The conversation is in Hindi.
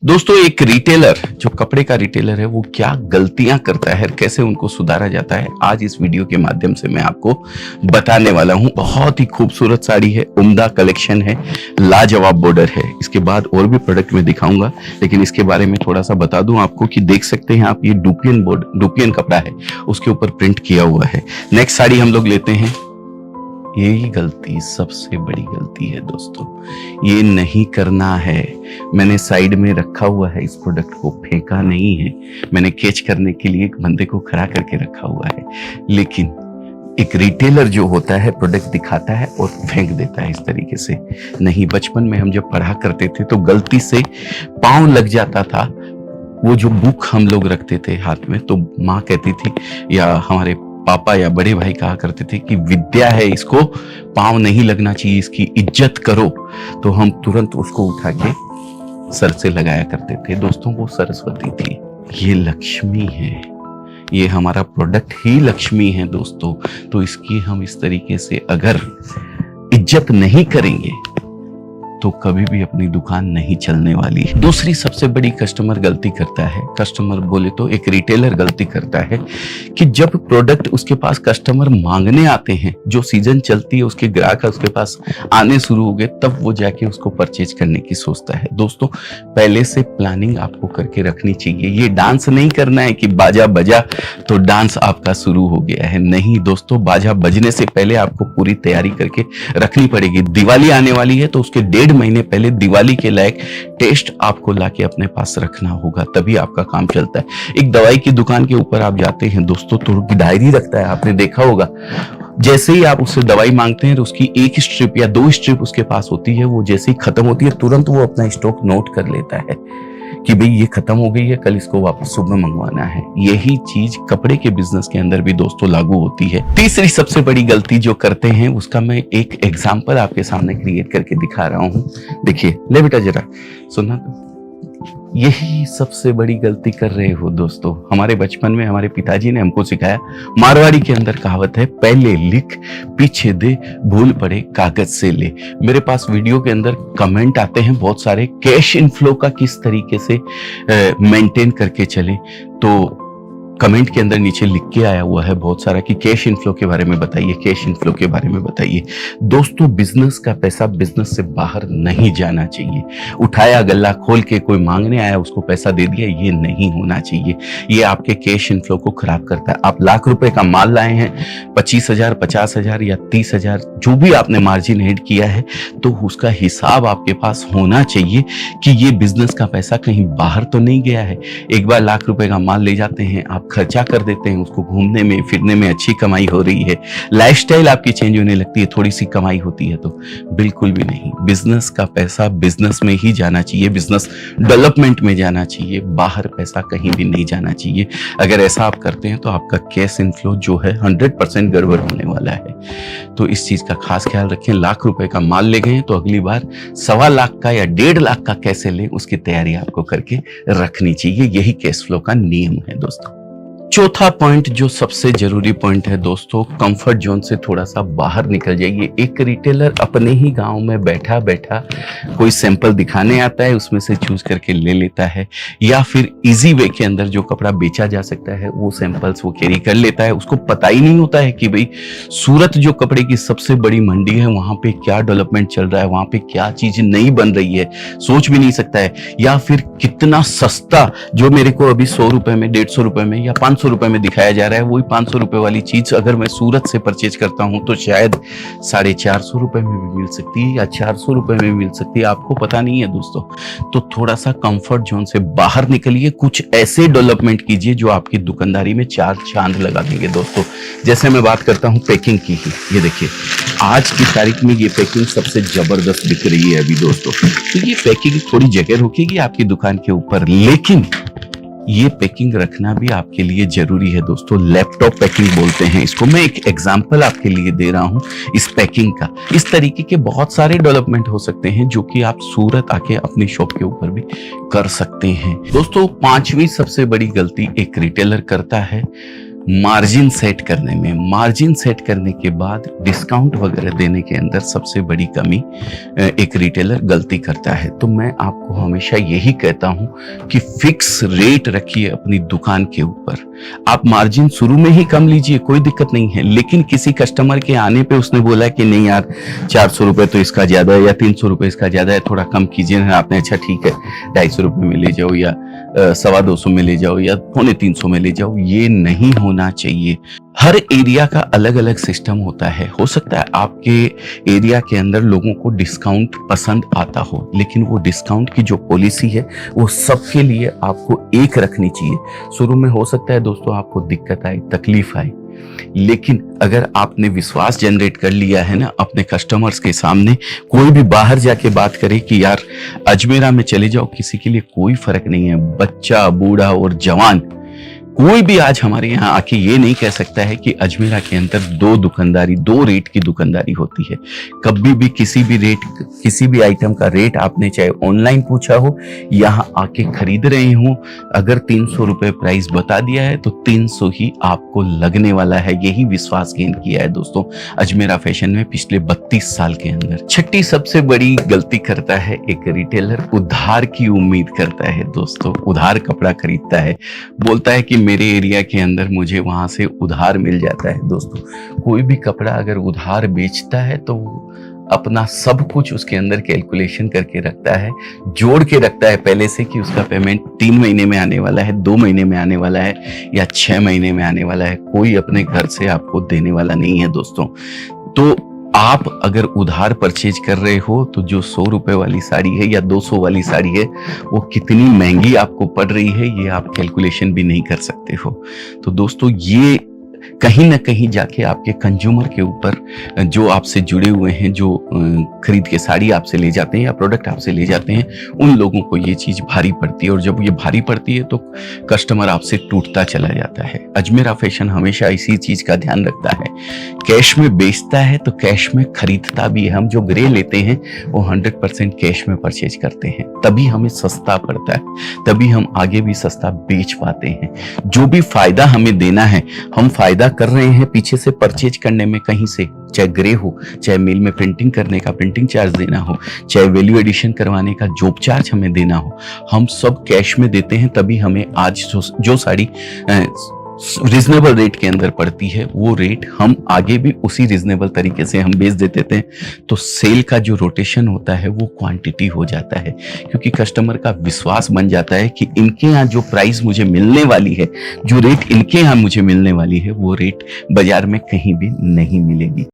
दोस्तों, एक रिटेलर जो कपड़े का रिटेलर है वो क्या गलतियां करता है, कैसे उनको सुधारा जाता है, आज इस वीडियो के माध्यम से मैं आपको बताने वाला हूं। बहुत ही खूबसूरत साड़ी है, उम्दा कलेक्शन है, लाजवाब बॉर्डर है। इसके बाद और भी प्रोडक्ट में दिखाऊंगा, लेकिन इसके बारे में थोड़ा सा बता दूं आपको कि देख सकते हैं आप, ये डुपियन कपड़ा है, उसके ऊपर प्रिंट किया हुआ है। नेक्स्ट साड़ी हम लोग लेते हैं। यही गलती सबसे बड़ी गलती है दोस्तों, ये नहीं करना है। मैंने साइड में रखा हुआ है, इस प्रोडक्ट को फेंका नहीं है, मैंने कैच करने के लिए एक बंदे को खड़ा करके रखा हुआ है। लेकिन एक रिटेलर जो होता है प्रोडक्ट दिखाता है और फेंक देता है इस तरीके से। नहीं, बचपन में हम जब पढ़ा करते थे तो गलती से पाँव लग जाता था। वो जो बुक हम लोग रखते थे हाथ में, तो माँ कहती थी या हमारे पापा या बड़े भाई कहा करते थे कि विद्या है, इसको पांव नहीं लगना चाहिए, इसकी इज्जत करो। तो हम तुरंत उसको उठा के सर से लगाया करते थे। दोस्तों, वो सरस्वती थी, ये लक्ष्मी है, ये हमारा प्रोडक्ट ही लक्ष्मी है दोस्तों। तो इसकी हम इस तरीके से अगर इज्जत नहीं करेंगे तो कभी भी अपनी दुकान नहीं चलने वाली है। दूसरी सबसे बड़ी कस्टमर गलती करता है, कस्टमर बोले तो एक रिटेलर गलती करता है कि जब प्रोडक्ट उसके पास कस्टमर मांगने आते हैं, जो सीजन चलती है उसके ग्राहक उसके पास आने शुरू हो गए, तब वो जाके उसको परचेज करने की सोचता है। दोस्तों, पहले से प्लानिंग आपको करके रखनी चाहिए। ये डांस नहीं करना है कि बाजा बजा तो डांस आपका शुरू हो गया है। नहीं दोस्तों, बाजा बजने से पहले आपको पूरी तैयारी करके रखनी पड़ेगी। दिवाली आने वाली है तो उसके 1.5 महीने पहले दिवाली के लायक टेस्ट आपको लाके अपने पास रखना होगा, तभी आपका काम चलता है। एक दवाई की दुकान के ऊपर आप जाते हैं दोस्तों तो डायरी रखता है, आपने देखा होगा। जैसे ही आप उससे दवाई मांगते हैं तो उसकी 1 स्ट्रिप या 2 स्ट्रिप उसके पास होती है, वो जैसे ही खत्म होती है तुरंत वो अपना स्टॉक नोट कर लेता है कि भाई ये खत्म हो गई है, कल इसको वापस सुबह मंगवाना है। यही चीज कपड़े के बिजनेस के अंदर भी दोस्तों लागू होती है। तीसरी सबसे बड़ी गलती जो करते हैं उसका मैं एक एग्जांपल आपके सामने क्रिएट करके दिखा रहा हूं। देखिए, ले बेटा जरा सुनना तो। यही सबसे बड़ी गलती कर रहे हो दोस्तों। हमारे बचपन में हमारे पिताजी ने हमको सिखाया, मारवाड़ी के अंदर कहावत है, पहले लिख पीछे दे, भूल पड़े कागज से ले। मेरे पास वीडियो के अंदर कमेंट आते हैं बहुत सारे, कैश इनफ्लो का किस तरीके से मेंटेन करके चले। तो कमेंट के अंदर नीचे लिख के आया हुआ है बहुत सारा कि कैश इनफ्लो के बारे में बताइए, कैश इनफ्लो के बारे में बताइए। दोस्तों, बिजनेस का पैसा बिजनेस से बाहर नहीं जाना चाहिए। उठाया गल्ला खोल के कोई मांगने आया उसको पैसा दे दिया, ये नहीं होना चाहिए। ये आपके कैश इनफ्लो को खराब करता है। आप लाख रुपए का माल लाए हैं, 25,000, 50,000 या 30,000 जो भी आपने मार्जिन ऐड किया है, तो उसका हिसाब आपके पास होना चाहिए कि ये बिजनेस का पैसा कहीं बाहर तो नहीं गया है। एक बार लाख रुपए का माल ले जाते हैं, आप खर्चा कर देते हैं, उसको घूमने में फिरने में अच्छी कमाई हो रही है, लाइफस्टाइल आपकी चेंज होने लगती है, थोड़ी सी कमाई होती है, तो बिल्कुल भी नहीं। बिजनेस का पैसा बिजनेस में ही जाना चाहिए, बिजनेस डेवलपमेंट में जाना चाहिए, बाहर पैसा कहीं भी नहीं जाना चाहिए। अगर ऐसा आप करते हैं तो आपका कैश इनफ्लो जो है 100% गड़बड़ होने वाला है। तो इस चीज का खास ख्याल रखें। लाख रुपए का माल ले गए तो अगली बार 1.25 लाख का या 1.5 लाख का कैसे लें, उसकी तैयारी आपको करके रखनी चाहिए। यही कैश फ्लो का नियम है दोस्तों। चौथा पॉइंट जो सबसे जरूरी पॉइंट है दोस्तों, कंफर्ट जोन से थोड़ा सा बाहर निकल जाइए। एक रिटेलर अपने ही गांव में बैठा बैठा कोई सैंपल दिखाने आता है, उसमें से चूज करके ले लेता है, या फिर इजी वे के अंदर जो कपड़ा बेचा जा सकता है वो सैंपल्स वो कैरी कर लेता है। उसको पता ही नहीं होता है कि भाई सूरत जो कपड़े की सबसे बड़ी मंडी है, वहां पे क्या डेवलपमेंट चल रहा है, वहां पे क्या चीज नई बन रही है, सोच भी नहीं सकता है। या फिर कितना सस्ता जो मेरे को अभी 100 रुपए में, 150 रुपए में या 500 रुपए में दिखाया जा रहा है, वही 500 रुपए वाली चीज अगर मैं सूरत से परचेज करता हूं तो शायद 450 रुपए में भी मिल सकती है या 400 रुपए में मिल सकती है, आपको पता नहीं है दोस्तों। तो थोड़ा सा कंफर्ट जोन से बाहर निकलिए, कुछ ऐसे डेवलपमेंट कीजिए जो आपकी दुकानदारी में 4 चांद लगा देंगे दोस्तों। जैसे मैं बात करता हूं पैकिंग की ही, ये देखिए आज की तारीख में ये पैकिंग सबसे जबरदस्त दिख रही है अभी दोस्तों। तो ये पैकिंग थोड़ी जगह रुकेगी आपकी दुकान के ऊपर, लेकिन ये पैकिंग रखना भी आपके लिए जरूरी है दोस्तों। लैपटॉप पैकिंग बोलते हैं इसको। मैं एक एग्जांपल आपके लिए दे रहा हूं इस पैकिंग का। इस तरीके के बहुत सारे डेवलपमेंट हो सकते हैं जो कि आप सूरत आके अपनी शॉप के ऊपर भी कर सकते हैं दोस्तों। 5वीं सबसे बड़ी गलती एक रिटेलर करता है, मार्जिन सेट करने में, मार्जिन सेट करने के बाद डिस्काउंट वगैरह देने के अंदर सबसे बड़ी कमी एक रिटेलर गलती करता है। तो मैं आपको हमेशा यही कहता हूं कि फिक्स रेट रखिए अपनी दुकान के ऊपर। आप मार्जिन शुरू में ही कम लीजिए, कोई दिक्कत नहीं है, लेकिन किसी कस्टमर के आने पे उसने बोला कि नहीं यार 400 रुपए तो इसका ज्यादा है या 300 रुपए इसका ज्यादा है, थोड़ा कम कीजिए ना। आपने अच्छा ठीक है 250 रुपए में ले जाओ या 250 में ले जाओ या 350 में ले जाओ, ये नहीं होना चाहिए। हर एरिया का अलग अलग सिस्टम होता है। हो सकता है आपके एरिया के अंदर लोगों को डिस्काउंट पसंद आता हो, लेकिन वो डिस्काउंट की जो पॉलिसी है वो सबके लिए आपको एक रखनी चाहिए। शुरू में हो सकता है दोस्तों आपको दिक्कत आए, तकलीफ आए, लेकिन अगर आपने विश्वास जनरेट कर लिया है ना अपने कस्टमर्स के सामने, कोई भी बाहर जाके बात करे कि यार अजमेरा में चले जाओ, किसी के लिए कोई फर्क नहीं है, बच्चा बूढ़ा और जवान कोई भी आज हमारे यहाँ आके ये नहीं कह सकता है कि अजमेरा के अंदर दो रेट की दुकानदारी होती है। कभी भी किसी भी रेट, किसी भी आइटम का रेट आपने चाहे ऑनलाइन पूछा हो, यहाँ आके खरीद रहे हो, अगर 300 रुपए प्राइस बता दिया है तो 300 ही आपको लगने वाला है। यही विश्वास गेन किया है दोस्तों अजमेरा फैशन में पिछले 32 साल के अंदर। छठी सबसे बड़ी गलती करता है एक रिटेलर, उधार की उम्मीद करता है दोस्तों। उधार कपड़ा खरीदता है, बोलता है कि मेरे एरिया के अंदर मुझे वहां से उधार मिल जाता है। दोस्तों कोई भी कपड़ा अगर उधार बेचता है तो अपना सब कुछ उसके अंदर कैलकुलेशन करके रखता है, जोड़ के रखता है पहले से कि उसका पेमेंट 3 महीने में आने वाला है, 2 महीने में आने वाला है या 6 महीने में आने वाला है। कोई अपने घर से आपको देने वाला नहीं है दोस्तों। तो आप अगर उधार परचेज कर रहे हो तो जो 100 रुपए वाली साड़ी है या 200 वाली साड़ी है वो कितनी महंगी आपको पड़ रही है ये आप कैलकुलेशन भी नहीं कर सकते हो। तो दोस्तों ये कहीं ना कहीं जाके आपके कंज्यूमर के ऊपर, जो आपसे जुड़े हुए हैं, जो खरीद के साड़ी आपसे ले जाते हैं या प्रोडक्ट आपसे ले जाते हैं, उन लोगों को ये चीज भारी पड़ती है। और जब ये भारी पड़ती है तो कस्टमर आपसे टूटता चला जाता है। अजमेरा फैशन हमेशा इसी चीज का ध्यान रखता है, कैश में बेचता है तो कैश में खरीदता भी है। हम जो ग्रे लेते हैं वो 100% कैश में परचेज करते हैं, तभी हमें सस्ता पड़ता है, तभी हम आगे भी सस्ता बेच पाते हैं। जो भी फायदा हमें देना है हम फायदा कर रहे हैं पीछे से परचेज करने में, कहीं से, चाहे ग्रे हो, चाहे मिल में प्रिंटिंग करने का प्रिंटिंग चार्ज देना हो, चाहे वैल्यू एडिशन करवाने का जॉब चार्ज हमें देना हो, हम सब कैश में देते हैं। तभी हमें आज जो साड़ी रिजनेबल रेट के अंदर पड़ती है वो रेट हम आगे भी उसी रिजनेबल तरीके से हम बेच देते थे। तो सेल का जो रोटेशन होता है वो क्वांटिटी हो जाता है, क्योंकि कस्टमर का विश्वास बन जाता है कि इनके यहाँ जो प्राइस मुझे मिलने वाली है, जो रेट इनके यहाँ मुझे मिलने वाली है, वो रेट बाजार में कहीं भी नहीं मिलेगी।